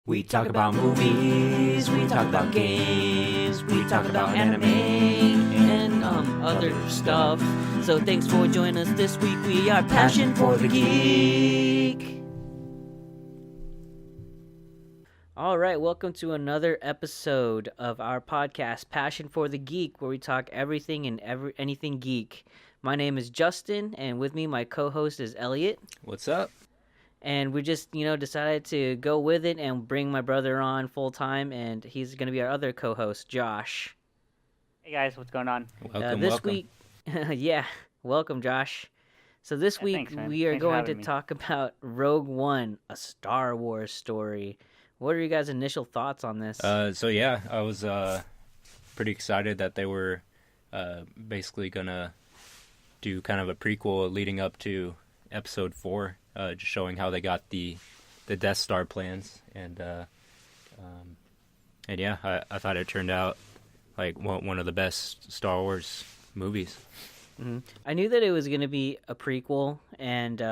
We talk about movies, we talk about games, we talk about anime and other stuff. So thanks for joining us this week. We are Passion for the Geek. All right, welcome to another episode of our podcast, Passion for the Geek, where we talk everything and anything geek. My name is Justin, and with me, my co-host is Elliot. What's up? And we just, decided to go with it and bring my brother on full time, and he's going to be our other co-host, Josh. Hey guys, what's going on? This week, yeah, welcome, Josh. So this week thanks, we are Thanks for going to having me. talk about Rogue One, a Star Wars story. What are your guys' initial thoughts on this? I was pretty excited that they were basically gonna do kind of a prequel leading up to Episode 4, just showing how they got the Death Star plans, and yeah, I thought it turned out like one of the best Star Wars movies. Mm-hmm. I knew that it was going to be a prequel, and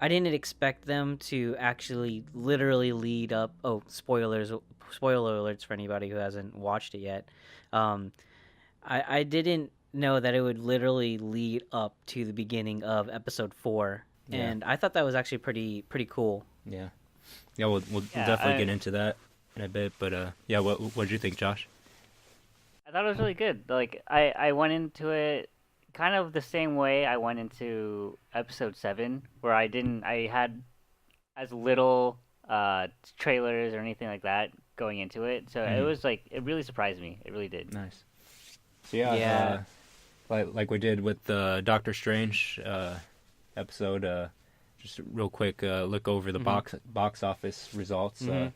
I didn't expect them to actually literally lead up. Oh, spoiler alerts for anybody who hasn't watched it yet. I didn't know that it would literally lead up to the beginning of Episode 4, and I thought that was actually pretty cool. Yeah, we'll definitely get into that in a bit. But what did you think, Josh? I thought it was really good. Like I went into it kind of the same way I went into Episode 7, where I had as little trailers or anything like that going into it. So it was like, it really surprised me. It really did. Nice. So yeah. Like we did with the Doctor Strange episode, just real quick look over the box office results. So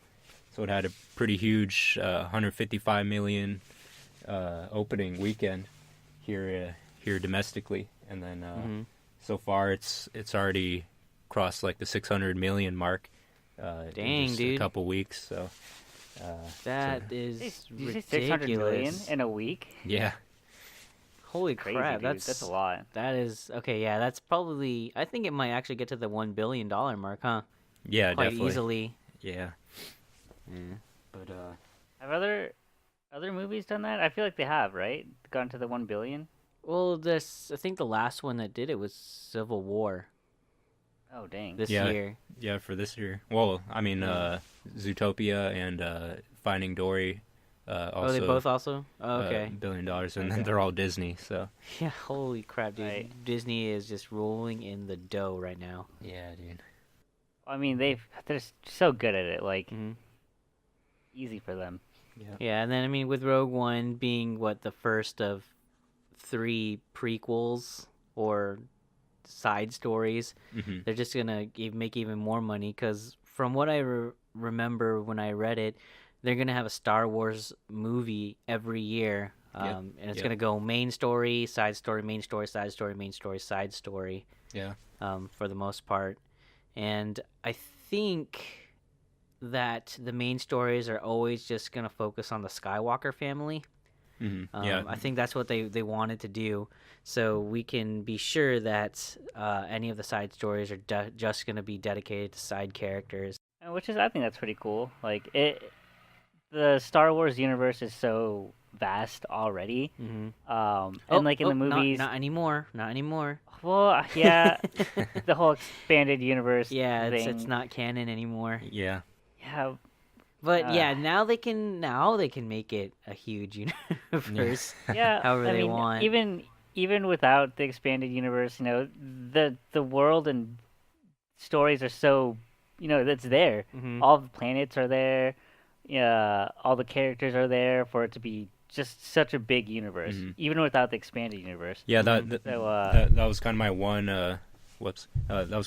it had a pretty huge 155 million opening weekend here domestically, and then so far it's already crossed like the 600 million mark. Dang, in just dude! A couple weeks, so that is Did you say ridiculous. 600 million in a week? Yeah. Holy Crazy, crap! dude. That's a lot. That is okay. Yeah, that's probably. I think it might actually get to the $1 billion mark, huh? Yeah, Quite definitely. easily. Yeah. But Have other movies done that? I feel like they have, right? Gone to the 1 billion? Well, I think the last one that did it was Civil War Oh, dang. this Yeah. year. Yeah, for this year. Well, I mean, Zootopia and Finding Dory. Also, They both also? Oh, okay. $1 billion, and then they're all Disney. So Yeah, holy crap, dude. Right. Disney is just rolling in the dough right now. yeah, dude. I mean, they're so good at it. Like, hmm easy for them. Yeah, and then, I mean, with Rogue One being, the first of 3 prequels or side stories, they're just going to make even more money, because from what I remember when I read it, they're going to have a Star Wars movie every year, and it's going to go main story, side story, main story, side story, main story, side story, for the most part. And I think that the main stories are always just going to focus on the Skywalker family. I think that's what they wanted to do, so we can be sure that any of the side stories are just going to be dedicated to side characters. I think that's pretty cool. Like, the Star Wars universe is so vast already. And like in the movies, not anymore. well, yeah, the whole expanded universe. Yeah, thing. it's not canon anymore. Yeah. Yeah, But now they can make it a huge universe. yeah. However I they mean, want. even without the expanded universe, the world and stories are so, that's there. All the planets are there. Yeah, all the characters are there for it to be just such a big universe, even without the expanded universe. Yeah, that was kind of my one. That was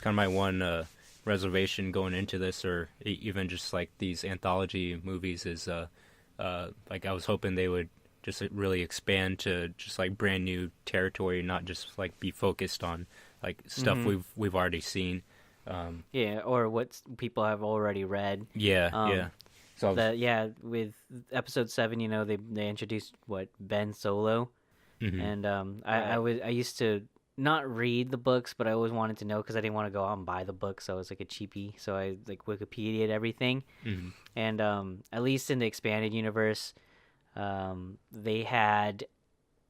kind of my one reservation going into this, or even just like these anthology movies. Is like I was hoping they would just really expand to just like brand new territory, not just like be focused on like stuff we've already seen. Or what people have already read. Yeah. So with Episode 7, they introduced Ben Solo, and I used to not read the books, but I always wanted to know because I didn't want to go out and buy the books. So I was like a cheapie. So I like Wikipedia'd everything. Mm-hmm. And at least in the expanded universe, they had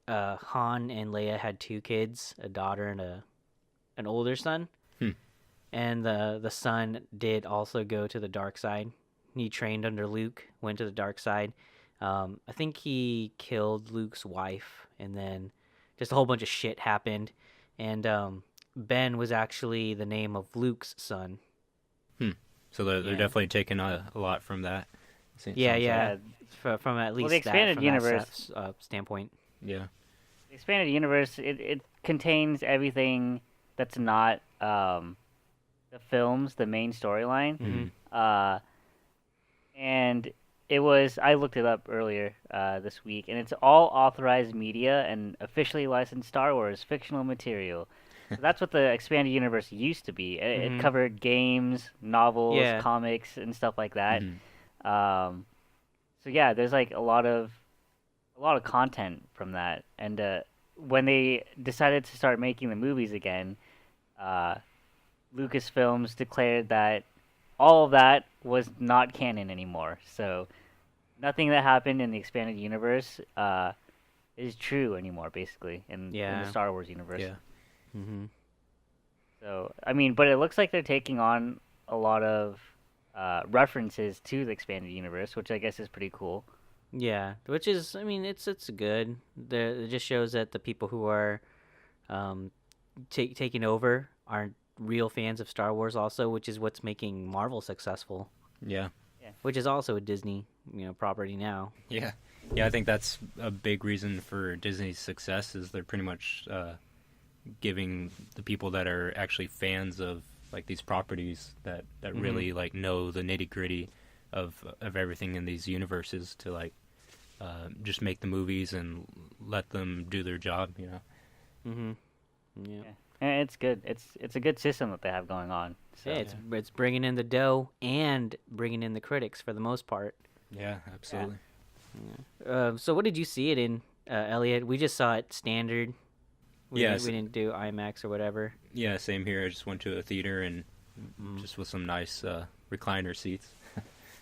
Han and Leia had 2 kids, a daughter and an older son. And the son did also go to the dark side. He trained under Luke, went to the dark side. I think he killed Luke's wife, and then just a whole bunch of shit happened. And Ben was actually the name of Luke's son. So they're definitely taking a lot from that. Yeah. From at least the expanded universe standpoint. Yeah. The expanded universe, it contains everything that's not the films, the main storyline. Mm-hmm. And it was, I looked it up earlier this week, and it's all authorized media and officially licensed Star Wars fictional material. So that's what the expanded universe used to be. It covered games, novels, comics, and stuff like that. So yeah, there's like a lot of content from that. And when they decided to start making the movies again, Lucasfilms declared that all of that was not canon anymore. So nothing that happened in the expanded universe is true anymore, basically, in the Star Wars universe. Yeah. Mm-hmm. So, I mean, but it looks like they're taking on a lot of references to the expanded universe, which I guess is pretty cool. Yeah, which is, I mean, it's good. It just shows that the people who are taking over aren't real fans of Star Wars also, which is what's making Marvel successful. Yeah. Which is also a Disney, property now. Yeah. Yeah, I think that's a big reason for Disney's success is they're pretty much giving the people that are actually fans of like these properties that really like know the nitty-gritty of everything in these universes to like just make the movies and let them do their job, Yeah. And it's good. It's a good system that they have going on. So. Yeah, it's bringing in the dough and bringing in the critics for the most part. Yeah, absolutely. Yeah. So what did you see it in, Elliot? We just saw it standard. We didn't do IMAX or whatever. Yeah, same here. I just went to a theater and just with some nice recliner seats.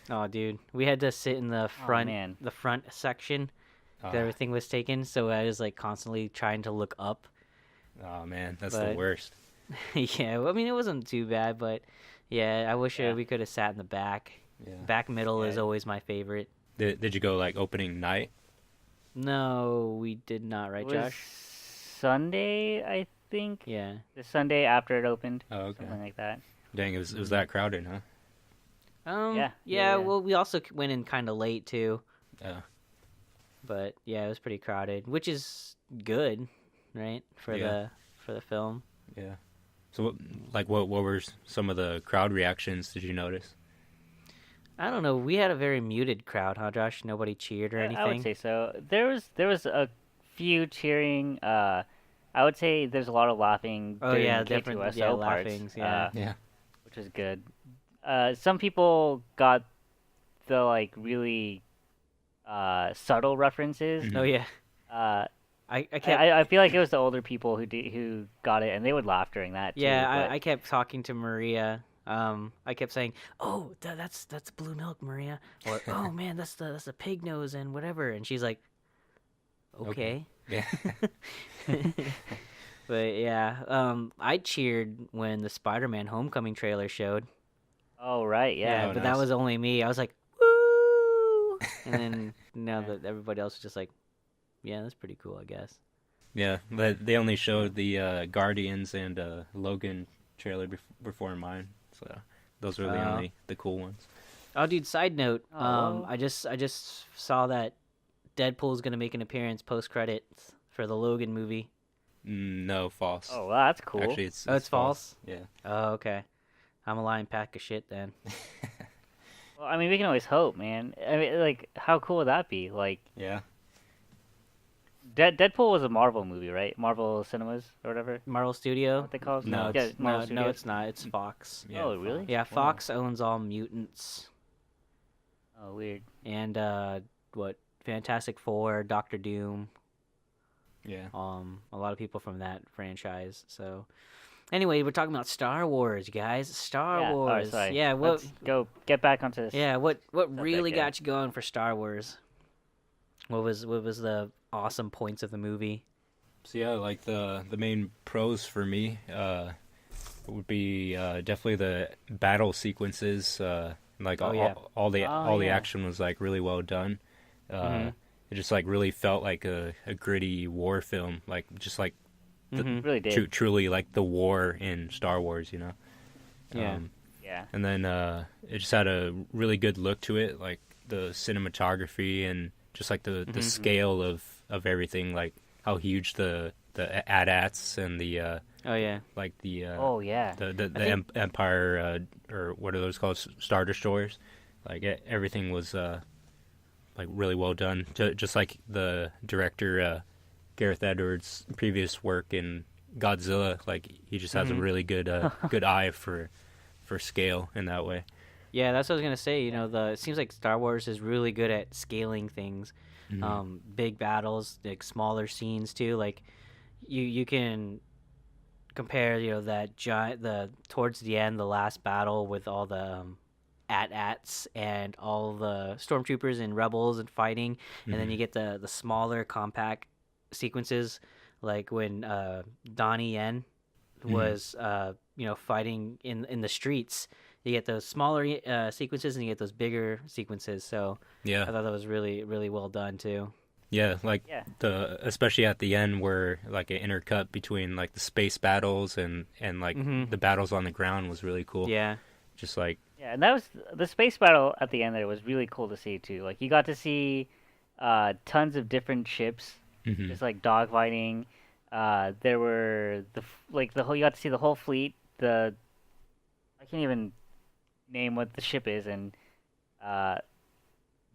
Oh, dude, we had to sit in the front, the front section. Everything was taken, so I was like constantly trying to look up. Oh man, that's the worst. Yeah, well, I mean it wasn't too bad, but yeah, I wish we could have sat in the back. Yeah. Back middle is always my favorite. Did you go like opening night? No, we did not. Right, Josh? Sunday, I think. Yeah. The Sunday after it opened. Oh, okay. Something like that. Dang, it was that crowded, huh? Yeah. Well, we also went in kind of late too. Yeah. But yeah, it was pretty crowded, which is good, right? For the film. Yeah. So, what were some of the crowd reactions? Did you notice? I don't know. We had a very muted crowd, huh, Josh? Nobody cheered or anything. I would say so. There was a few cheering. I would say there's a lot of laughing. Oh yeah, different parts, laughings. Yeah. Which was good. Some people got the like really subtle references. Mm-hmm. Oh yeah. I feel like it was the older people who got it, and they would laugh during that. Yeah, I kept talking to Maria. I kept saying, "Oh, that's blue milk, Maria," or "Oh man, that's the pig nose and whatever," and she's like, "Okay." Yeah. But yeah, I cheered when the Spider-Man Homecoming trailer showed. Oh right, yeah. But that was only me. I was like, "Woo!" And then that everybody else was just like, "Yeah, that's pretty cool, I guess." Yeah, but they only showed the Guardians and Logan trailer before mine, so those were the cool ones. Oh, dude! Side note, I just saw that Deadpool's gonna make an appearance post credits for the Logan movie. No, false. Oh, well, that's cool. Actually, it's false. Yeah. Oh, okay. I'm a lying pack of shit then. Well, I mean, we can always hope, man. I mean, like, how cool would that be? Like, yeah. Deadpool was a Marvel movie, right? Marvel Cinemas or whatever. Marvel Studio. What they call it? No, no, it's not. It's Fox. Yeah, oh, really? Fox. Yeah, Fox owns all mutants. Oh, weird. And Fantastic Four, Doctor Doom. Yeah. A lot of people from that franchise. So anyway, we're talking about Star Wars, guys. Star Yeah. Oh, Wars. sorry. Yeah. What? Let's go get back onto this. Yeah. What really again. got you going for Star Wars? What was the awesome points of the movie? So yeah, like the main pros for me would be definitely the battle sequences. Like all the action was like really well done. It just like really felt like a gritty war film, like just like really did. truly like the war in Star Wars, Yeah. Yeah. And then it just had a really good look to it, like the cinematography and just like the scale of everything, like how huge the AT-ATs and the like the the Empire or what are those called, Star Destroyers, like everything was like really well done, just like the director Gareth Edwards' previous work in Godzilla. Like he just has a really good good eye for scale in that way. Yeah, that's what I was gonna say. It seems like Star Wars is really good at scaling things, big battles, like smaller scenes too. Like you can compare, that towards the end, the last battle with all the AT-ATs and all the stormtroopers and rebels and fighting, and then you get the smaller compact sequences, like when Donnie Yen was fighting in the streets. You get those smaller sequences and you get those bigger sequences. So yeah, I thought that was really, really well done too. Yeah, like especially at the end where like an intercut between like the space battles and like the battles on the ground was really cool. Yeah, just like and that was the space battle at the end there was really cool to see too. Like you got to see tons of different ships, just like dogfighting. There were you got to see the whole fleet. I can't even name what the ship is, and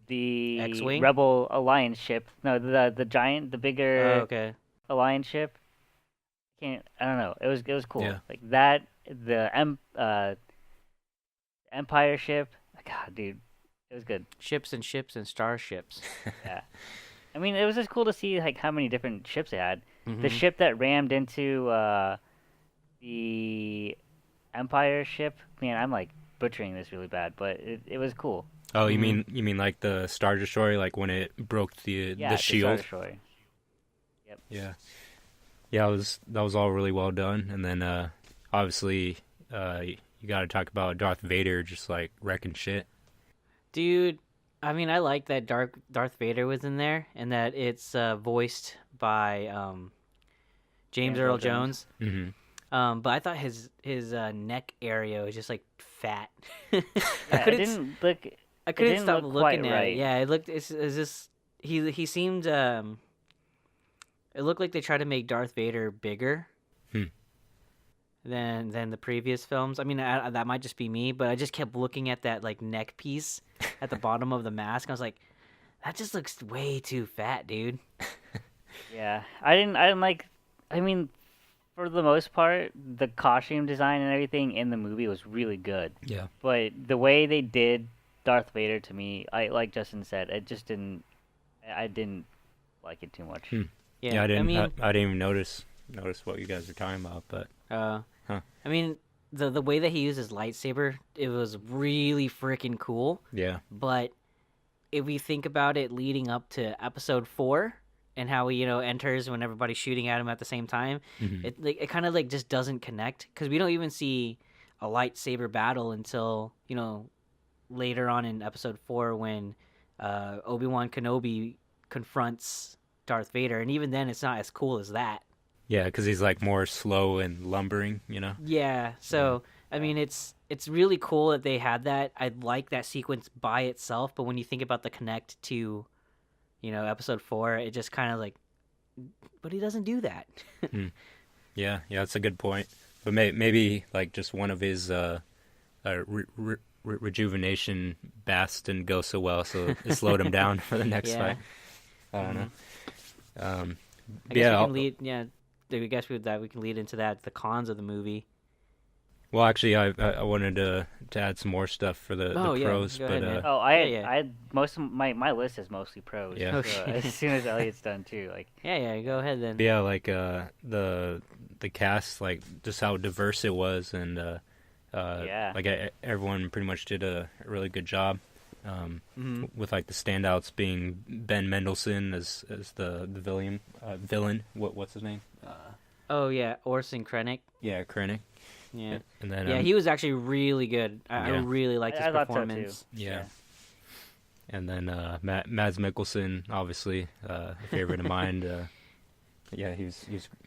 the X-Wing? Rebel Alliance ship. No, the giant, the bigger Alliance ship. I don't know. It was cool. Yeah. Like that, the Empire ship. God, dude, it was good. Ships and starships. Yeah, I mean, it was just cool to see like how many different ships they had. Mm-hmm. The ship that rammed into the Empire ship. Man, I'm like butchering this really bad, but it was cool. Oh, you mean like the Star Destroyer, like when it broke the shield? The Star Destroyer. Yep. Yeah. Yeah, that was all really well done, and then obviously you got to talk about Darth Vader just like wrecking shit. Dude, I mean, I like that Darth Vader was in there, and that it's voiced by James Earl Jones. Mm-hmm. But I thought his neck area was just like fat. I couldn't stop looking at it. Yeah, it looked. It's just he seemed. It looked like they tried to make Darth Vader bigger than the previous films. I mean, that might just be me, but I just kept looking at that like neck piece at the bottom of the mask. I was like, that just looks way too fat, dude. Yeah, I didn't like. I mean, for the most part, the costume design and everything in the movie was really good. Yeah. But the way they did Darth Vader to me, like Justin said, it just didn't. I didn't like it too much. Yeah, I didn't even notice what you guys were talking about, but. I mean, the way that he used his lightsaber, it was really freaking cool. Yeah. But if we think about it leading up to Episode 4 and how he, enters when everybody's shooting at him at the same time, it kind of like just doesn't connect, because we don't even see a lightsaber battle until, later on in Episode 4 when Obi-Wan Kenobi confronts Darth Vader, and even then it's not as cool as that. Yeah, because he's like more slow and lumbering, Yeah, so I mean, it's really cool that they had that. I like that sequence by itself, but when you think about the connect to, Episode 4, it just kind of like, but he doesn't do that. Yeah, that's a good point. But maybe like just one of his rejuvenation baths didn't go so well, so it slowed him down for the next fight. I don't know. I guess we can lead. Yeah, I guess we can lead into that. The cons of the movie. Well, actually, I wanted to add some more stuff for the pros, go but ahead, man. Oh, Yeah. I most of my list is mostly pros. Yeah. Oh, So shit. as soon as Elliot's done too, like Yeah, go ahead then. yeah, like the cast, like just how diverse it was, and yeah, like everyone pretty much did a really good job. With like the standouts being Ben Mendelsohn as the villain. What's his name? Oh yeah, Orson Krennic. Yeah, Krennic. Yeah. And then Yeah, he was actually really good. I Yeah. really liked his I thought so, performance. too. Yeah. And then Mads Mikkelsen, obviously a favorite of mine. Yeah, he's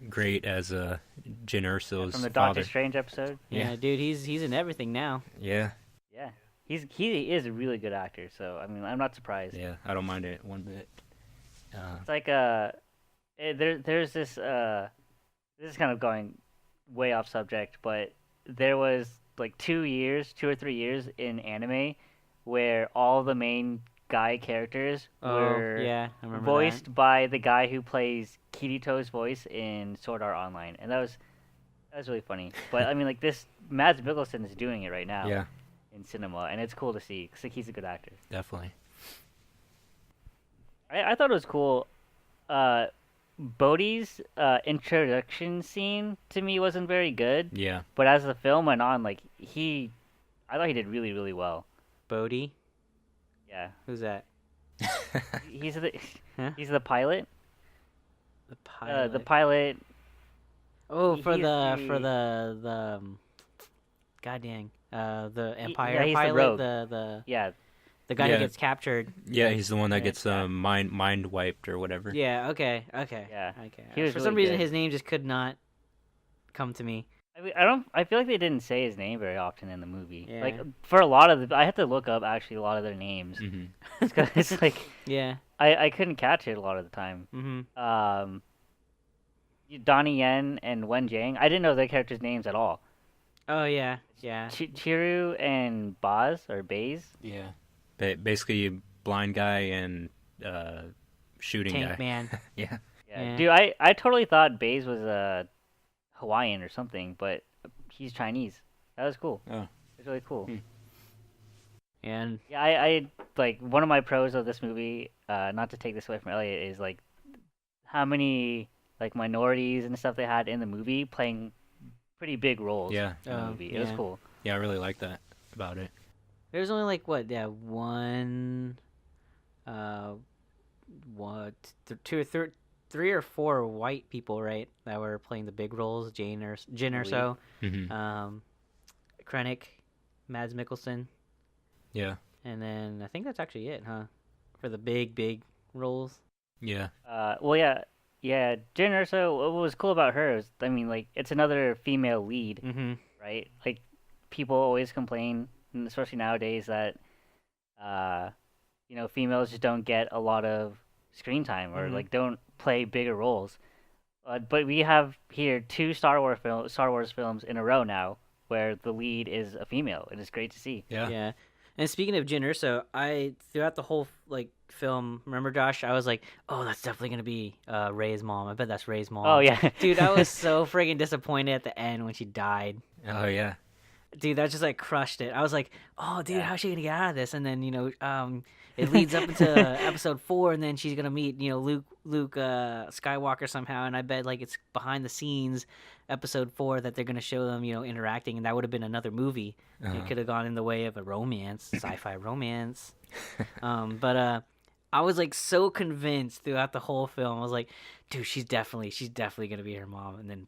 great as Jyn Erso's From the father. Doctor Strange episode. Yeah, dude, he's in everything now. Yeah, Yeah, he is a really good actor. So I mean, I'm not surprised. yeah, I don't mind it one bit. It's like there's this this is kind of going way off subject, but there was like 2 or 3 years in anime where all the main guy characters were yeah, I remember voiced that. by the guy who plays Kirito's voice in Sword Art Online, and that was really funny. But I mean, like this, Mads Mikkelsen is doing it right now Yeah, in cinema, and it's cool to see because like, he's a good actor. definitely. I thought it was cool. Bodhi's introduction scene to me wasn't very good, Yeah, but as the film went on, like I thought he did really, really well. Bodhi? Yeah, Who's that? he's the Huh? he's the pilot. The pilot. The pilot. Oh, for he's the God dang. The Empire he's the pilot, rogue. the Yeah, guy Yeah. who gets captured. yeah, he's the one that Yeah, gets yeah. mind wiped or whatever. Yeah, okay. Yeah. Okay. He was For really some reason good. his name just could not come to me. I mean, I don't. I feel like they didn't say his name very often in the movie. Yeah. Like for a lot of I had to look up actually a lot of their names Hmm. because it's like Yeah. I couldn't catch it a lot of the time. Mhm. Donnie Yen and Wen Jiang, I didn't know their characters' names at all. Oh yeah. Yeah. Chiru and Baz or Baze. Yeah, basically blind guy and shooting Tank guy. man. Yeah, Yeah. Dude, I totally thought Baze was Hawaiian or something, but he's Chinese. That was cool. Oh. It's really cool. And Yeah, I like one of my pros of this movie, not to take this away from Elliot, is like how many like minorities and stuff they had in the movie playing pretty big roles yeah, in the movie. It was yeah. cool. yeah. I really like that about it. there's only like one what two or three or four white people, right, that were playing the big roles. Jyn or so. Hmm. Krennic, Mads Mikkelsen, Yeah, and then I think that's actually it, huh? For the big roles. yeah, Well, yeah. Jyn Erso, what was cool about her is, I mean, like it's another female lead, Mm-hmm. right? Like people always complain, and especially nowadays, that females just don't get a lot of screen time or Mhm. like don't play bigger roles. But we have here two Star Wars films in a row now where the lead is a female. It is great to see. yeah, Yeah. And speaking of Jyn Erso, I throughout the whole like film, remember Josh, I was like, oh, that's definitely gonna be Rey's mom. I bet that's Rey's mom. Oh yeah, Dude, I was so friggin' disappointed at the end when she died. Oh yeah, Dude, that just like crushed it. I was like, oh, dude, Yeah. how's she gonna get out of this? And then it leads up into episode 4, and then she's gonna meet Luke Skywalker somehow. And I bet like it's behind the scenes episode 4 that they're gonna show them interacting, and that would have been another movie. It could have gone in the way of a romance, sci-fi romance. But I was like so convinced throughout the whole film. I was like, dude, she's definitely gonna be her mom. And then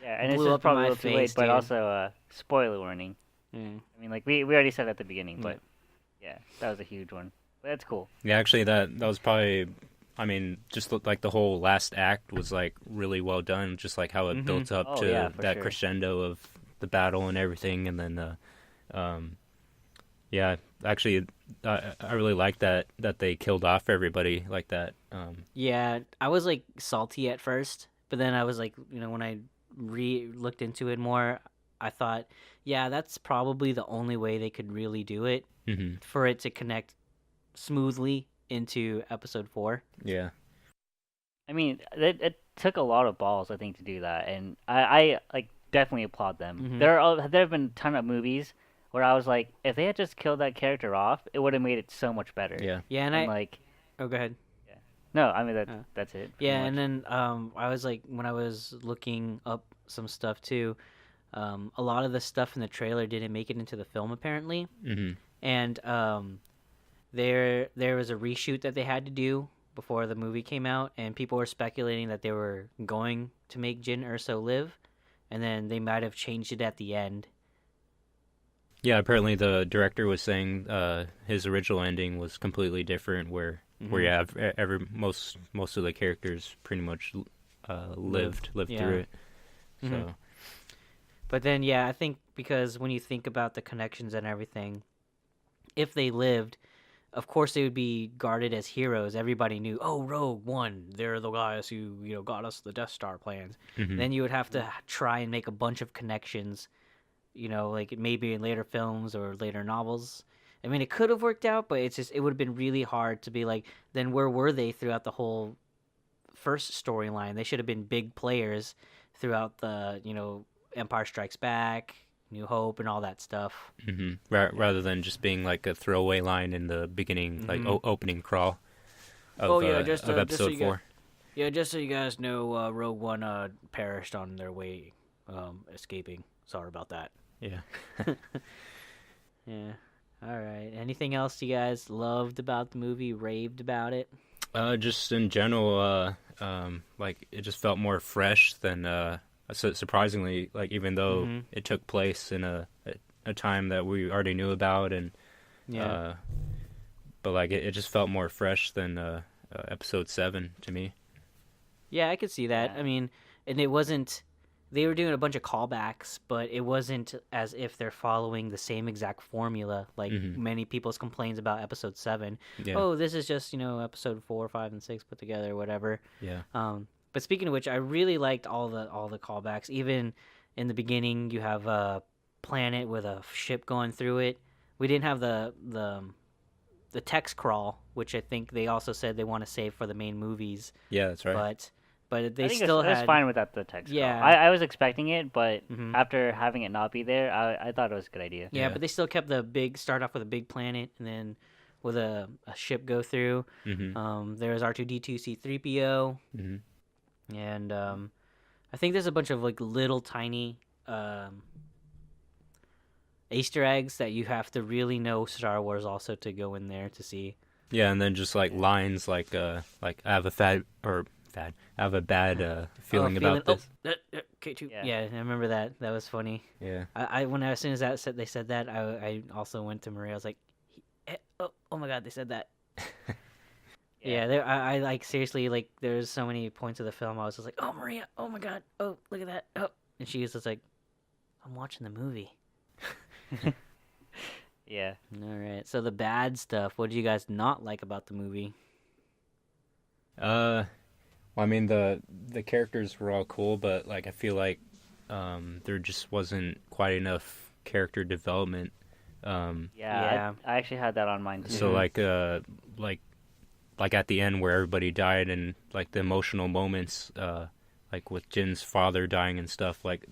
yeah, and it's Blew just up in probably a my little too late. face, But dude. also, spoiler warning. yeah. I mean, like we already said at the beginning, but yeah, that was a huge one. But that's cool. yeah. Actually, that was probably. I mean, just looked like the whole last act was like really well done. Just like how it built up Oh, to yeah, for that sure. crescendo of the battle and everything, and then yeah, actually, I really like that they killed off everybody like that. Yeah, I was like salty at first, but then I was like, when I looked into it more, I thought, yeah, that's probably the only way they could really do it Hmm. for it to connect smoothly into episode 4. Yeah, I mean, it took a lot of balls, I think, to do that, and I like definitely applaud them. Mm-hmm. There have been a ton of movies where I was like, if they had just killed that character off, it would have made it so much better. Yeah. Yeah, and And like, oh, go ahead. yeah, no, I mean Uh, that's it. Pretty yeah, much. and then I was like, when I was looking up some stuff too, a lot of the stuff in the trailer didn't make it into the film apparently, Mm-hmm. and there was a reshoot that they had to do before the movie came out, and people were speculating that they were going to make Jin Urso live, and then they might have changed it at the end. Yeah, apparently the director was saying his original ending was completely different, where you have most of the characters pretty much lived Yeah. through it. So, Mhm. But then, yeah, I think because when you think about the connections and everything, if they lived, of course they would be guarded as heroes. Everybody knew, oh, Rogue One, they're the guys who got us the Death Star plans. mhm. Then you would have to try and make a bunch of connections, like maybe in later films or later novels. I mean, it could have worked out, but it would have been really hard to be like, then where were they throughout the whole first storyline? They should have been big players throughout the, Empire Strikes Back, New Hope, and all that stuff. Rather than just being like a throwaway line in the beginning, like opening crawl of, of episode 4. Just so you guys know, Rogue One perished on their way escaping. Sorry about that. Yeah. Yeah. All right. Anything else you guys loved about the movie, raved about it? Just in general, like it just felt more fresh than surprisingly, like even though it took place in a time that we already knew about, and Yeah. but like it just felt more fresh than episode 7 to me. Yeah, I could see that. Yeah. I mean, and it wasn't. They were doing a bunch of callbacks, but it wasn't as if they're following the same exact formula like many people's complaints about episode 7. Yeah. Oh, this is just, episode 4, 5, and 6 put together, whatever. Yeah. But speaking of which, I really liked all the callbacks. Even in the beginning, you have a planet with a ship going through it. We didn't have the text crawl, which I think they also said they want to save for the main movies. Yeah, that's right. But they I think still it was had. fine without the text. Yeah. Call. I was expecting it, but Mhm. after having it not be there, I thought it was a good idea. Yeah, Yeah. but they still kept start off with a big planet and then with a ship go through. There was R2D2 C3PO, and I think there's a bunch of like little tiny Easter eggs that you have to really know Star Wars also to go in there to see. Yeah, and then just like lines like I have a I have a bad feeling about this. K2. Yeah. Yeah, I remember that. That was funny. Yeah. As soon as they said that, I also went to Maria. I was like, oh my god, they said that. Yeah, I like seriously, like there's so many points of the film I was just like, oh Maria, oh my god, oh look at that, oh, and she was just like, I'm watching the movie. Yeah. All right, so the bad stuff. What did you guys not like about the movie? Well, I mean the characters were all cool, but like I feel like there just wasn't quite enough character development. Yeah. I actually had that on mine too. So like at the end where everybody died and like the emotional moments, like with Jin's father dying and stuff, like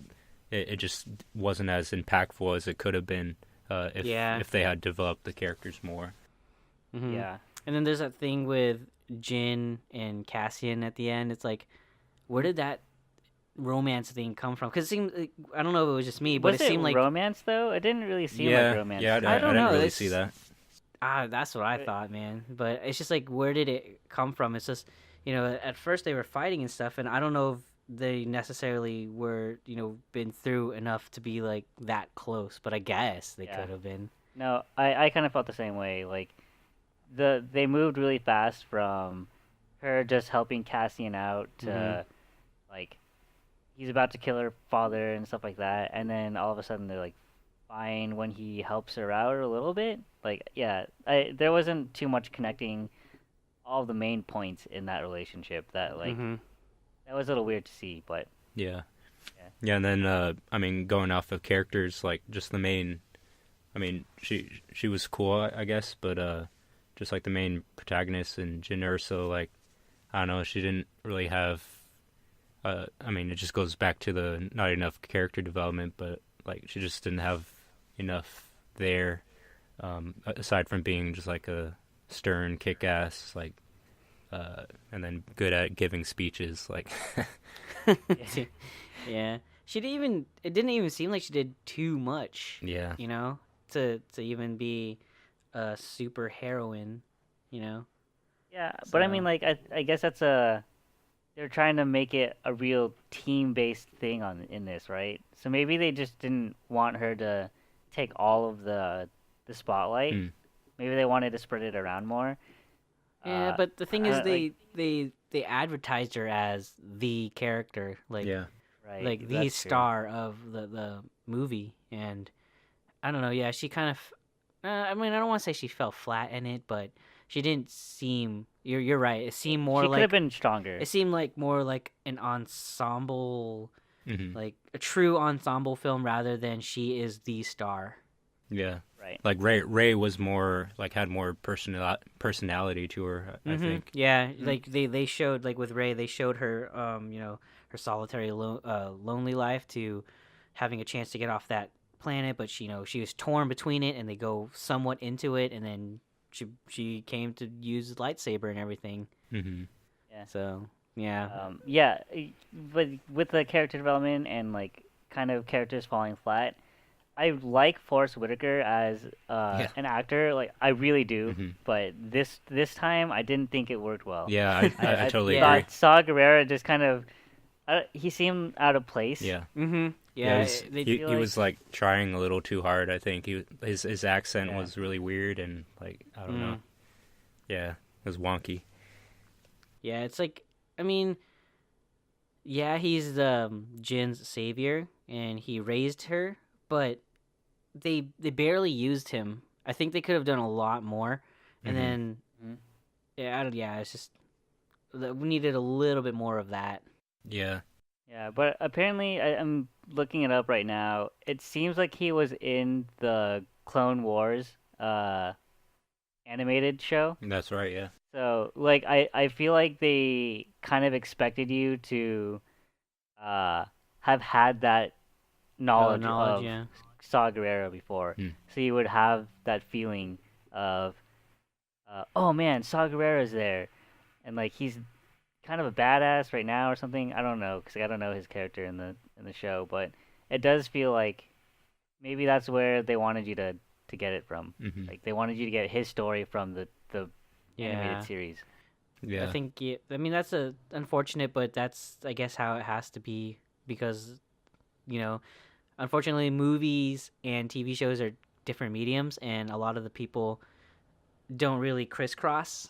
it just wasn't as impactful as it could have been if they had developed the characters more. Mm-hmm. Yeah. And then there's that thing with Jin and Cassian at the end. It's like, where did that romance thing come from? Because it seemed, like, I don't know if it was just me, but Was it seemed like romance though? It didn't really seem Yeah, like romance. yeah, I don't didn't know, really it's- see that. that's what I thought, man. But it's just like, where did it come from? It's just, at first they were fighting and stuff, and I don't know if they necessarily were, been through enough to be like that close. But I guess they Yeah. could have been. No, I kind of felt the same way. Like, they moved really fast from her just helping Cassian out to like he's about to kill her father and stuff like that, and then all of a sudden they're like fine when he helps her out a little bit. Like, yeah, there wasn't too much connecting all the main points in that relationship that like that was a little weird to see, but Yeah. Yeah. Yeah, and then I mean, going off of characters, like just the main. I mean, she was cool, I guess, but just like the main protagonist and Jyn Erso, like I don't know, she didn't really have. I mean, it just goes back to the not enough character development, but like she just didn't have enough there. Aside from being just like a stern, kick-ass, like, and then good at giving speeches, like. Yeah, she didn't even. It didn't even seem like she did too much. Yeah. You know, to even be a super heroine. You know. Yeah, but I So- mean, like, I guess they're trying to make it a real team-based thing in this, right? So maybe they just didn't want her to take all of the spotlight. Mm. Maybe they wanted to spread it around more. Yeah, but the thing is, like- they advertised her as the character, like Yeah. Right, like the that's true. star of the movie, and I don't know. Yeah, she kind of. I mean, I don't want to say she fell flat in it, but she didn't seem. You're right. It seemed more She could like have been stronger. it seemed like more like an ensemble, Mm-hmm. like a true ensemble film, rather than she is the star. Yeah. Right. Like Ray was more like had more personality to her. I think. Yeah, like they showed like with Ray, they showed her her solitary lonely life to having a chance to get off that planet, but she was torn between it, and they go somewhat into it, and then she came to use the lightsaber and everything. Mm-hmm. Yeah. So yeah, Yeah, but with the character development and like kind of characters falling flat, I like Forrest Whitaker as an actor. Like I really do. Mhm. But this time I didn't think it worked well. Yeah, I totally yeah. agree. thought Saw Gerrera just kind of he seemed out of place. Yeah. yeah. he feel was like trying a little too hard. I think his accent Yeah. was really weird and like I don't know. Yeah, it was wonky. Yeah, it's like, I mean, yeah, he's Jin's savior, and he raised her, but they barely used him. I think they could have done a lot more, and Mhm. then it's just we needed a little bit more of that. Yeah. Yeah, but apparently I'm looking it up right now. It seems like he was in the Clone Wars animated show. That's right. Yeah. So, like, I feel like they kind of expected you to have had that knowledge of yeah. Saw Gerrera before. Hmm. So you would have that feeling of, oh man, Saw Gerrera's there. And, like, he's kind of a badass right now or something. I don't know, because I don't know his character in the show. But it does feel like maybe that's where they wanted you to get it from. Mm-hmm. Like, they wanted you to get his story from the Yeah. animated series. Yeah. I think I mean that's unfortunate, but that's I guess how it has to be because unfortunately movies and TV shows are different mediums, and a lot of the people don't really crisscross,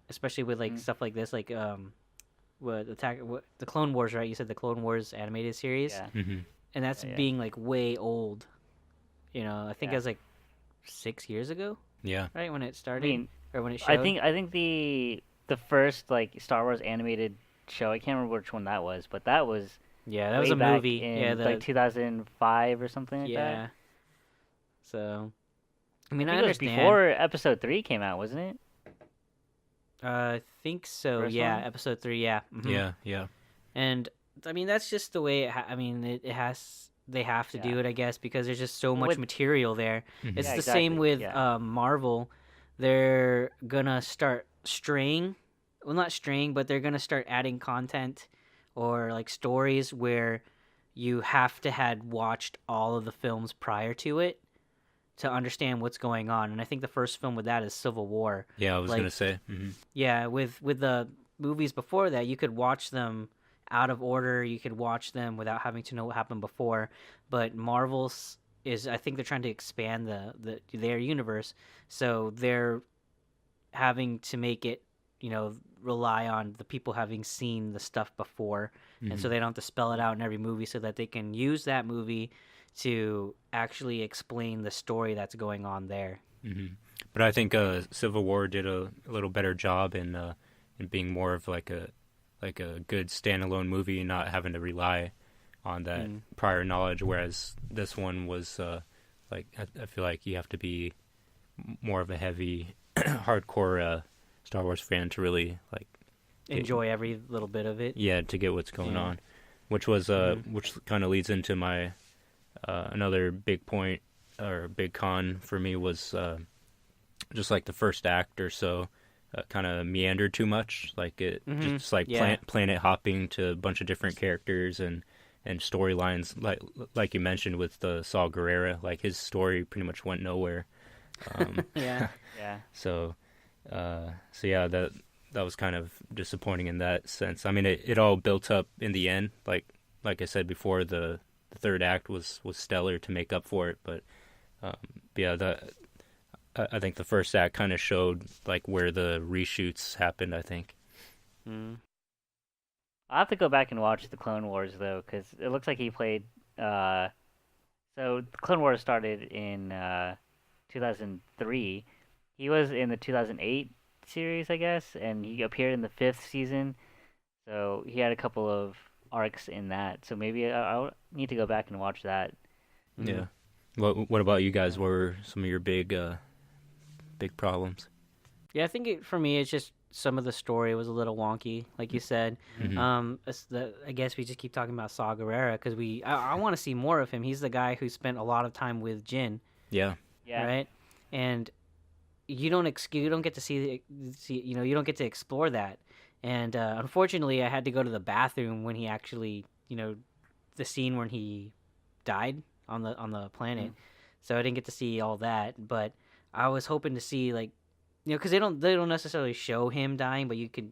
especially with like stuff like this, like the Clone Wars, right? You said the Clone Wars animated series, Yeah. Mm-hmm. and that's Yeah. being like way old. I think Yeah. it was like 6 years ago, Yeah. right when it I started mean, or when it showed. I think the first like Star Wars animated show, I can't remember which one that was, but that was yeah, that was way a back movie. in Yeah, like 2005 or something like yeah. that. So, I mean, I I think it was understand. before Episode 3 came out, wasn't it? I think so. First Yeah, one? episode 3. Yeah. Mhm. Yeah. Yeah. And I mean, that's just the way. I mean, it has. They have to Yeah. do it, I guess, because there's just so Well, much with- material there. Mhm. It's Yeah, the same exactly, with yeah. Marvel. They're gonna start straying. Well, not straying, but they're gonna start adding content or like stories where you have to had watched all of the films prior to it to understand what's going on. And I think the first film with that is Civil War. Yeah. I was Like- gonna say. Mm-hmm. Yeah, with the movies before that, you could watch them out of order. You could watch them without having to know what happened before. But Marvel's I think they're trying to expand their universe, so they're having to make it, rely on the people having seen the stuff before, and so they don't have to spell it out in every movie, so that they can use that movie to actually explain the story that's going on there. Mm-hmm. But I think Civil War did a little better job in being more of like a good standalone movie, not having to rely on that prior knowledge. Whereas this one was I feel like you have to be more of a heavy, hardcore Star Wars fan to really like enjoy every little bit of it. Yeah, to get what's going on, which was which kind of leads into my another big point or big con for me was just like the first act or so. Kind of meandered too much, like it just like planet hopping to a bunch of different characters and storylines, like you mentioned with the Saw Gerrera, like his story pretty much went nowhere. Yeah. So yeah, that was kind of disappointing in that sense. I mean, it all built up in the end, like I said before, the third act was stellar to make up for it, but yeah, I think the first act kind of showed like where the reshoots happened, I think. I'll have to go back and watch the Clone Wars though, because it looks like he played. So the Clone Wars started in 2003. He was in the 2008 series, I guess, and he appeared in the 5th season. So he had a couple of arcs in that. So maybe I'll need to go back and watch that. Yeah. What about you guys? What were some of your big problems? Yeah, I think for me, it's just some of the story was a little wonky, like you said. I guess we just keep talking about Saw Gerrera because I want to see more of him. He's the guy who spent a lot of time with Jin. Yeah. Right. And you don't get to see you don't get to explore that. And unfortunately, I had to go to the bathroom when he actually, the scene when he died on the planet. So I didn't get to see all that, but I was hoping to see because they don't necessarily show him dying, but you could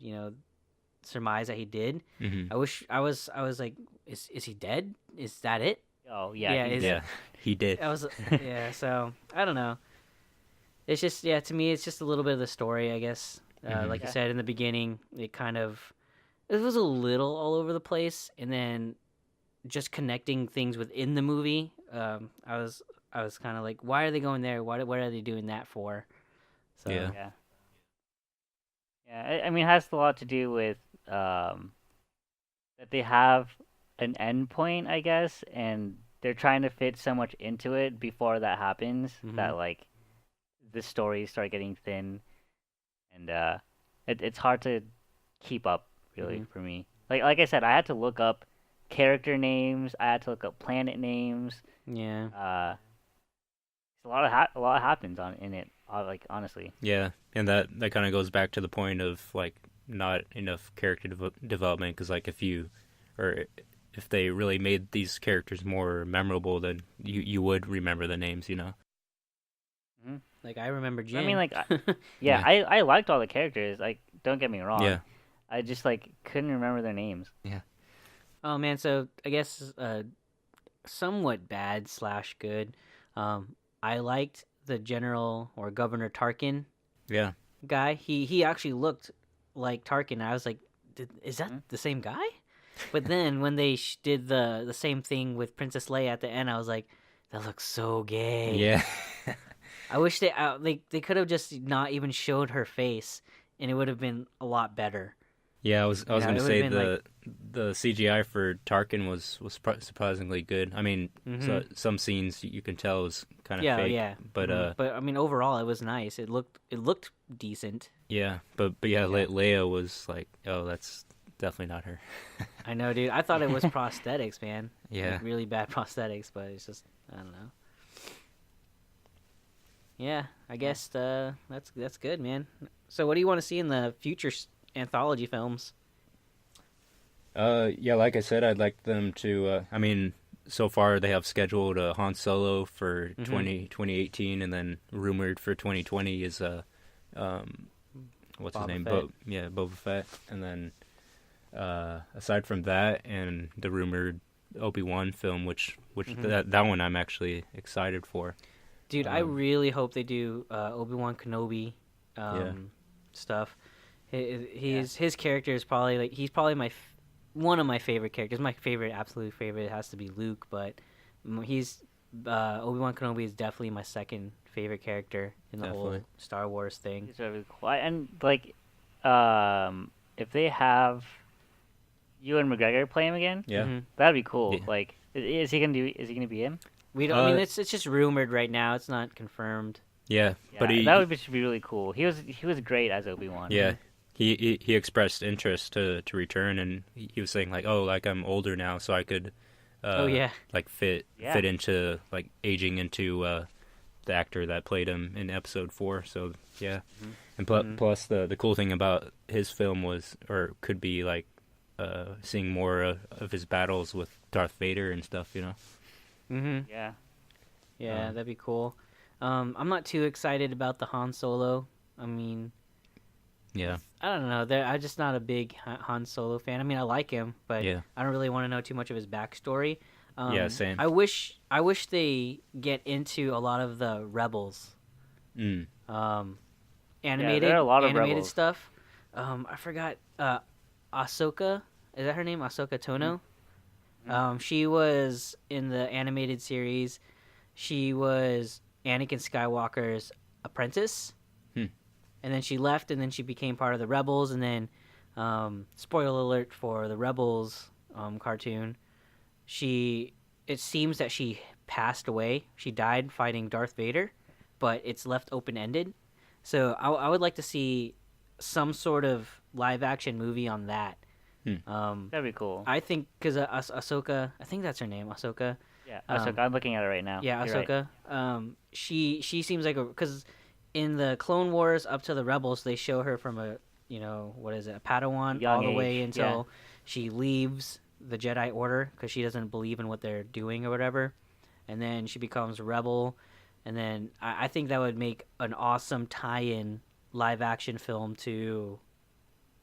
surmise that he did. I wish I was like, is he dead? Is that it? Oh yeah, he did. I was So I don't know. It's just to me it's just a little bit of the story, I guess. Like you said in the beginning, it was a little all over the place, and then just connecting things within the movie. I was kind of like, why are they going there? What are they doing that for? So yeah. I mean, it has a lot to do with that they have an end point, I guess, and they're trying to fit so much into it before that happens that the stories start getting thin, and it's hard to keep up really for me. Like I said, I had to look up character names, I had to look up planet names. Yeah. A lot happens in it. Honestly. Yeah, and that kind of goes back to the point of like not enough character development, because like if they really made these characters more memorable, then you would remember the names, Like I remember Jin. I mean, I liked all the characters. Like, don't get me wrong. Yeah. I just couldn't remember their names. Yeah. Oh man, so I guess somewhat bad / good. I liked the General or Governor Tarkin. Yeah. Guy. He actually looked like Tarkin. I was like, is that the same guy? But then when they did the same thing with Princess Leia at the end, I was like, that looks so gay. Yeah. I wish they could have just not even showed her face, and it would have been a lot better. Yeah, I was going to say the CGI for Tarkin was surprisingly good. I mean, so some scenes you can tell was kind of fake. Yeah. But I mean, overall it was nice. It looked decent. Yeah, but Leia was like, oh, that's definitely not her. I know, dude. I thought it was prosthetics, man. Yeah. Like, really bad prosthetics, but it's just, I don't know. Yeah, I guess that's good, man. So what do you want to see in the future anthology films? Yeah, like I said, I'd like them to, I mean, so far they have scheduled Han Solo for 2018, and then rumored for 2020 is, what's his name? Boba Fett. And then, aside from that and the rumored Obi-Wan film, which that one I'm actually excited for. Dude, I really hope they do Obi-Wan Kenobi stuff. His character is probably he's probably one of my favorite characters. My absolute favorite has to be Luke, but he's Obi-Wan Kenobi is definitely my second favorite character in the whole Star Wars thing. He's really cool. And if they have Ewan McGregor play him again, that'd be cool. Yeah. Is he gonna be him? We don't. I mean, it's just rumored right now. It's not confirmed. Yeah, but that would be really cool. He was great as Obi-Wan. Yeah, he expressed interest to return, and he was saying like, oh, like I'm older now, so I could like fit into like aging into the actor that played him in episode 4. So yeah, and plus the cool thing about his film was, or could be, like seeing more of his battles with Darth Vader and stuff, you know. Yeah, that'd be cool. I'm not too excited about the Han Solo. I mean, yeah, I don't know. I'm just not a big Han Solo fan. I mean, I like him, but I don't really want to know too much of his backstory. Yeah, same. I wish they get into a lot of the Rebels. Animated, there are a lot of animated Rebels stuff. I forgot. Ahsoka, is that her name? Ahsoka Tano. She was in the animated series. She was Anakin Skywalker's apprentice, and then she left, and then she became part of the Rebels, and then, spoiler alert for the Rebels cartoon, it seems that she passed away. She died fighting Darth Vader, but it's left open-ended. So I would like to see some sort of live-action movie on that. That'd be cool. I think, because Ahsoka, I think that's her name, Ahsoka. Yeah, Ahsoka. I'm looking at it right now. Yeah, You're Ahsoka. right. She seems like because in the Clone Wars up to the Rebels, they show her from a a Padawan Young all the age, way until she leaves the Jedi Order because she doesn't believe in what they're doing or whatever, and then she becomes a rebel, and then I think that would make an awesome tie-in live action film to,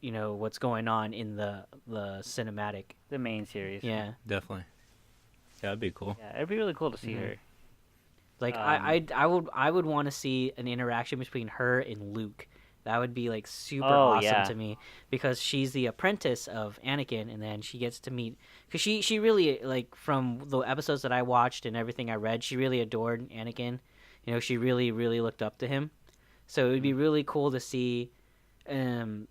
what's going on in the cinematic, the main series. Yeah, definitely. Yeah, that'd be cool. Yeah, it'd be really cool to see her. Like I would want to see an interaction between her and Luke. That would be like super awesome to me, because she's the apprentice of Anakin, and then she gets to meet, because she really, like, from the episodes that I watched and everything I read, she really adored Anakin. She really, really looked up to him. So it would be really cool to see, how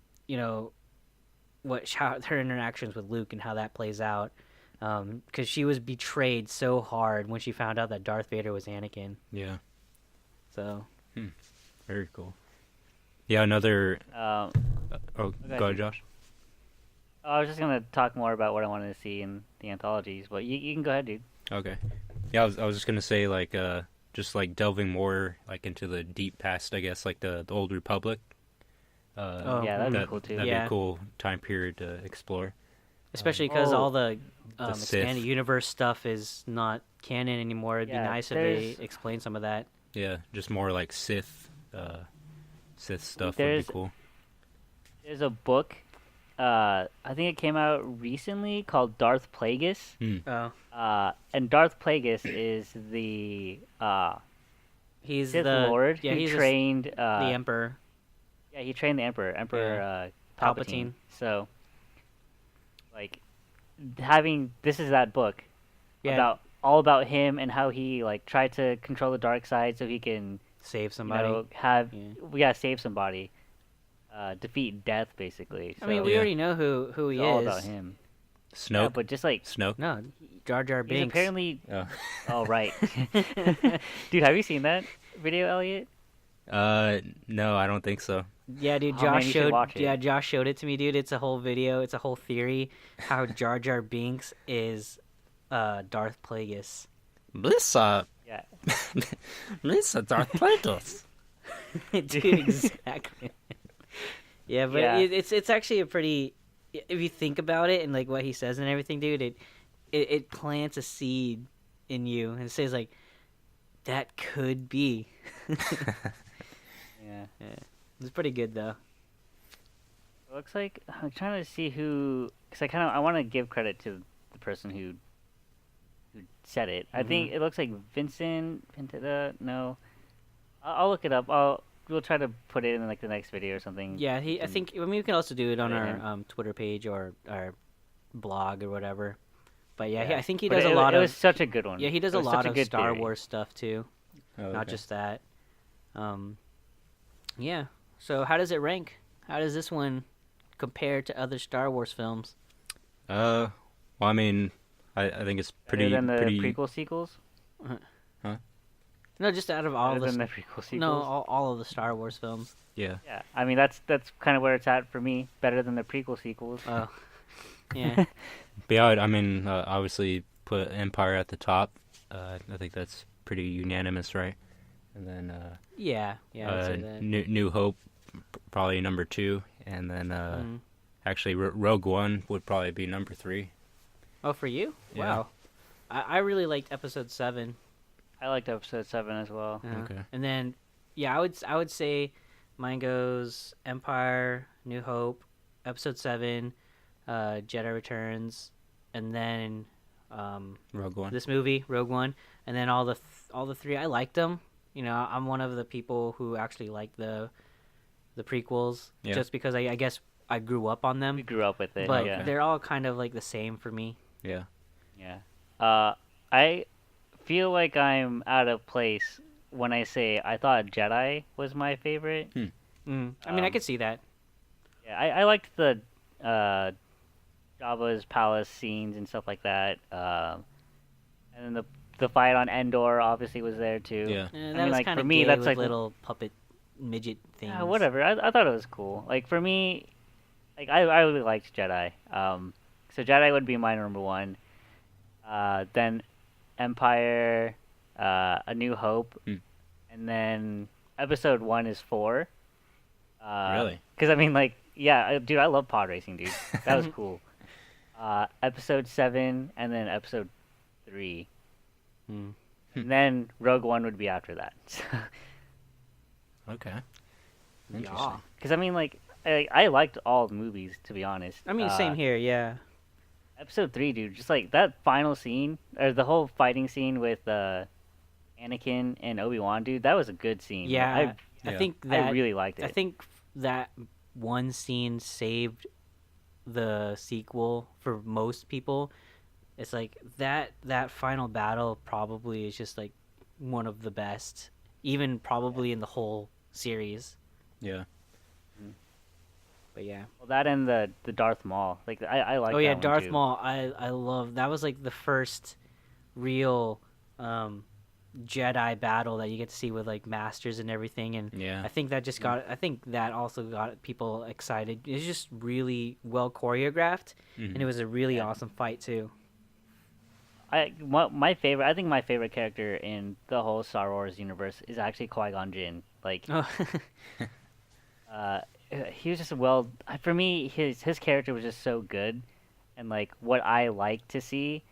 her interactions with Luke and how that plays out. Because she was betrayed so hard when she found out that Darth Vader was Anakin. Yeah. So. Very cool. Yeah, another. Go ahead, Josh. I was just gonna talk more about what I wanted to see in the anthologies, but you can go ahead, dude. Okay. Yeah, I was just gonna say, like, just like delving more like into the deep past, I guess, like the Old Republic. Yeah, that'd be cool too. That'd be a cool time period to explore. Especially because all the expanded Sith. Universe stuff is not canon anymore. It'd be nice if they explain some of that. Yeah, just more like Sith stuff would be cool. There's a book, I think it came out recently, called Darth Plagueis. And Darth Plagueis is the he's Sith the Lord who trained the Emperor. Yeah, he trained the Emperor Palpatine. So, like, this is that book all about him and how he, like, tried to control the dark side so he can save somebody. We gotta save somebody, defeat death, basically. So, I mean, we already know who he is. All about him. Snoke, yeah, but just like Snoke. No, Jar Jar Binks. He's apparently. Oh right, dude. Have you seen that video, Elliot? No, I don't think so. Yeah, dude. Josh showed it to me, dude. It's a whole video. It's a whole theory how Jar Jar Binks is Darth Plagueis. Blissa. Yeah. Blissa Darth Plagueis. Dude, exactly. Yeah, but it's actually a pretty. If you think about it and like what he says and everything, dude, it plants a seed in you and it says like, that could be. Yeah. It's pretty good though. It looks like I'm trying to see who, because I want to give credit to the person who said it. I think it looks like Vincent Pintada. No, I'll look it up. We'll try to put it in like the next video or something. Yeah, I think we can also do it on our Twitter page or our blog or whatever. But I think he does a lot of. It was such a good one. Yeah, he does a lot of Star Wars stuff too, okay. Not just that. Yeah. So how does it rank? How does this one compare to other Star Wars films? Well, I mean, I think it's pretty better than the pretty prequel sequels. Huh? No, just out of all Better the than the prequel sequels. no, all of the Star Wars films. Yeah. Yeah, I mean that's kind of where it's at for me. Better than the prequel sequels. Oh, yeah. But yeah, I mean, obviously put Empire at the top. I think that's pretty unanimous, right? And then Yeah, I'd say that. New Hope, probably number 2, and then actually Rogue One would probably be number 3. Oh, for you? Yeah. Wow. I really liked Episode 7. I liked Episode 7 as well. Okay. And then, yeah, I would say mine goes Empire, New Hope, Episode 7, Jedi Returns, and then Rogue One. this movie, Rogue One, and then all the 3. I liked them. You know, I'm one of the people who actually like the prequels, just because I guess I grew up on them. We grew up with it, but yeah. they're all kind of like the same for me. Yeah. Yeah. I feel like I'm out of place when I say I thought Jedi was my favorite. I mean, I could see that. Yeah, I liked the Jabba's palace scenes and stuff like that. And then the fight on Endor obviously was there too. Yeah. That I mean, was like kind for of me, that's with like little puppet midget things. yeah, whatever. I thought it was cool. Like for me, like I really liked Jedi. So Jedi would be my number 1. Then Empire, A New Hope, and then Episode 1 is 4. Really? Because I mean, like, yeah, dude, I love pod racing, dude. That was cool. Episode 7, and then Episode 3. And then Rogue One would be after that. Okay. Yeah. Interesting. Because I mean, like, I liked all the movies, to be honest. I mean, same here, yeah. Episode 3, dude, just like that final scene, or the whole fighting scene with Anakin and Obi-Wan, dude, that was a good scene. Yeah, Yeah. I think that I really liked it. I think that one scene saved the sequel for most people. It's like that final battle probably is just like one of the best, even probably in the whole series. Yeah. But yeah. Well, that and the Darth Maul, like I like. Oh yeah, that one Darth too. Maul. I love that. Was like the first real Jedi battle that you get to see with like masters and everything, and Yeah. I think that just got. I think that also got people excited. It's just really well choreographed, and it was a really awesome fight too. My favorite, I think my favorite character in the whole Star Wars universe is actually Qui-Gon Jinn. Like, Oh. he was just for me, his character was just so good, and like what I like to see,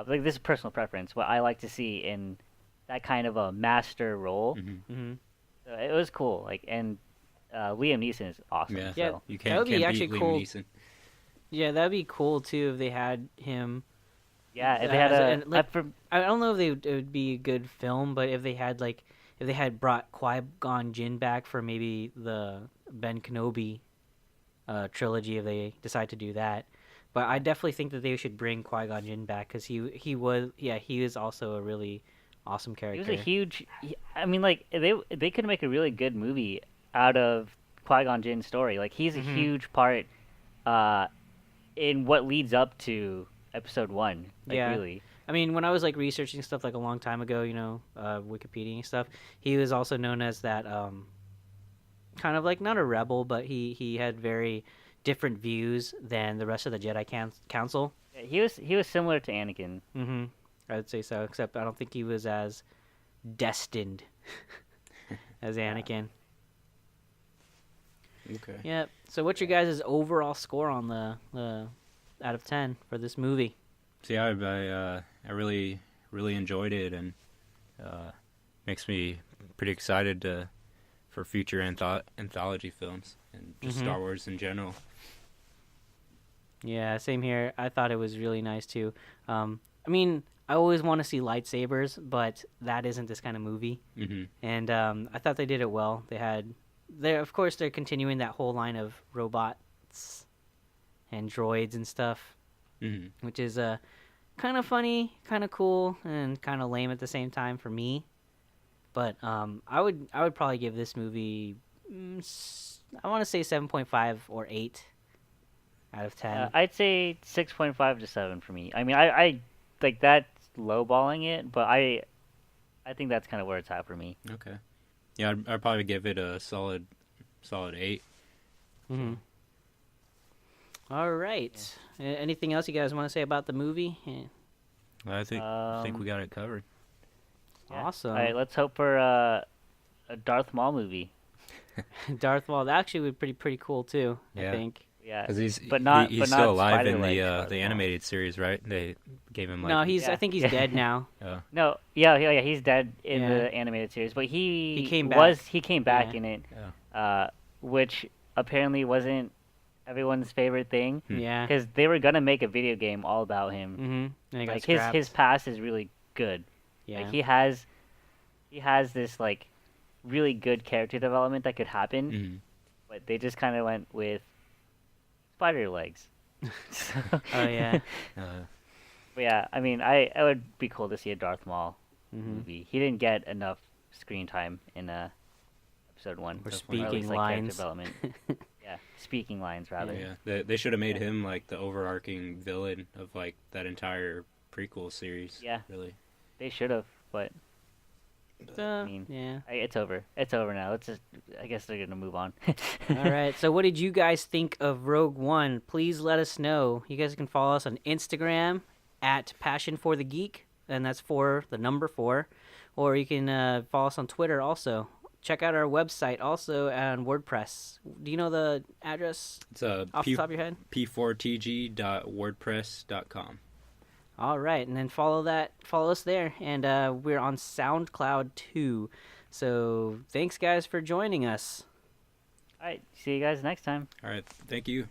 like this is personal preference, what I like to see in that kind of a master role. Mm-hmm. So it was cool. Like, and Liam Neeson is awesome. Yeah. Yeah. So. You That can't, would be can't actually beat Liam cool. Neeson. Yeah, that'd be cool too if they had him. Yeah, if they had and, like, for, I don't know if it would be a good film, but if they had brought Qui-Gon Jinn back for maybe the Ben Kenobi trilogy, if they decide to do that. But I definitely think that they should bring Qui-Gon Jinn back because he is also a really awesome character. he was a huge. I mean, like they could make a really good movie out of Qui-Gon Jinn's story. Like he's a huge part in what leads up to Episode 1. Like, Yeah. really. I mean, when I was like researching stuff like a long time ago, Wikipedia and stuff, he was also known as that kind of like not a rebel, but he had very different views than the rest of the Jedi Council. Yeah, he was similar to Anakin. Mm-hmm. I would say so, except I don't think he was as destined as Anakin. Okay. Yeah. So, what's your guys' overall score on the out of 10 for this movie? See, I really enjoyed it, and makes me pretty excited for future anthology films and just Star Wars in general. Yeah, same here. I thought it was really nice too. I mean, I always want to see lightsabers, but that isn't this kind of movie. Mm-hmm. And I thought they did it well. Of course, they're continuing that whole line of robots and droids and stuff, which is kind of funny, kind of cool, and kind of lame at the same time for me. But I would probably give this movie, I want to say 7.5 or 8 out of 10. I'd say 6.5 to 7 for me. I mean, I like that's lowballing it, but I I think that's kind of where it's at for me. Okay. Yeah, I'd probably give it a solid 8. Mm-hmm. All right. Anything else you guys want to say about the movie? I think we got it covered. Yeah. Awesome. All right, let's hope for a Darth Maul movie. Darth Maul, that actually would be pretty cool too. Yeah. I think. Yeah, Because he's not still alive in Spider-Legs the animated series, right? They gave him like No, he's. Yeah. I think he's dead now. No, yeah, he's dead in Yeah. the animated series, but He came back. He came back Yeah. in it, Yeah. which apparently wasn't everyone's favorite thing. Yeah. Because they were gonna make a video game all about him. Mm-hmm. And he got Like scrapped. his past is really good. Yeah. Like he has this like really good character development that could happen, Mm-hmm. but they just kind of went with spider legs. Oh yeah. But yeah, I mean, it would be cool to see a Darth Maul Mm-hmm. movie. He didn't get enough screen time in episode 1. Or at speaking least, like, character lines. development. Yeah, speaking lines rather. Yeah, they should have made him like the overarching villain of like that entire prequel series. Yeah. Really. They should have, but I mean, yeah. it's over. It's over now. I guess they're gonna move on. All right. So, what did you guys think of Rogue One? Please let us know. You guys can follow us on Instagram at Passion for the Geek, and that's for the number 4. Or you can follow us on Twitter also. Check out our website also on WordPress. Do you know the address It's off the top of your head? p4tg.wordpress.com. All right, and then follow us there, and we're on SoundCloud too. So thanks, guys, for joining us. All right, see you guys next time. All right, thank you.